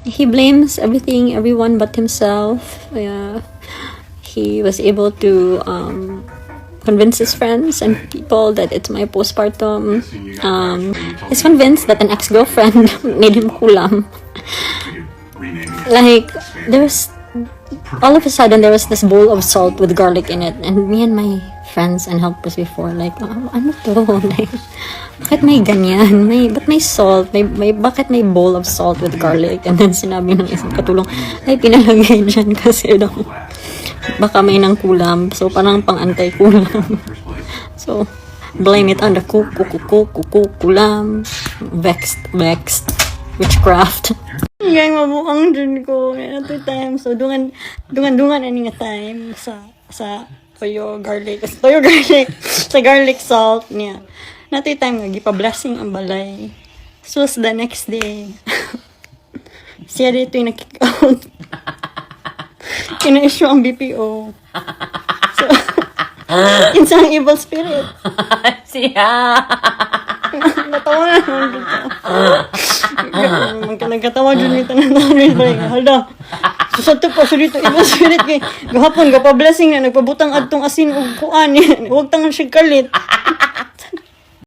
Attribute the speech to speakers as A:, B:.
A: he blames everyone but himself. Yeah. He was able to convince his friends and people that it's my postpartum. He's convinced that an ex-girlfriend made him kulam. Like, all of a sudden, there was this bowl of salt with garlic in it. And me and my friends and helpers before, like, ano to? Like, bakit may ganyan? Ba't may salt? Bakit may bowl of salt with garlic? And then sinabi ng isang katulong, ay, pinalagay dyan kasi daw. Baka may nang kulam. So, parang pang-antay-kulam. So, blame it on the kulam. Vexed. Witchcraft. Ngay mabuang dun ko. Ito time. So, dungan ani nga time sa toyo garlic. Sa garlic salt niya. Nato time nga, gipa-blessing ang balay. So, the next day, siya dito yung nakick out. Kina-issue ang BPO. So, insang evil spirit.
B: Siya.
A: Natawa na naman dito. Nagkatawa dun dito na namin. Hala, susad to po siya dito. Evil spirit kay gahapon, gapa-blessing na, nagpabutang adtong asin o kuan. Huwag tangan siya kalit.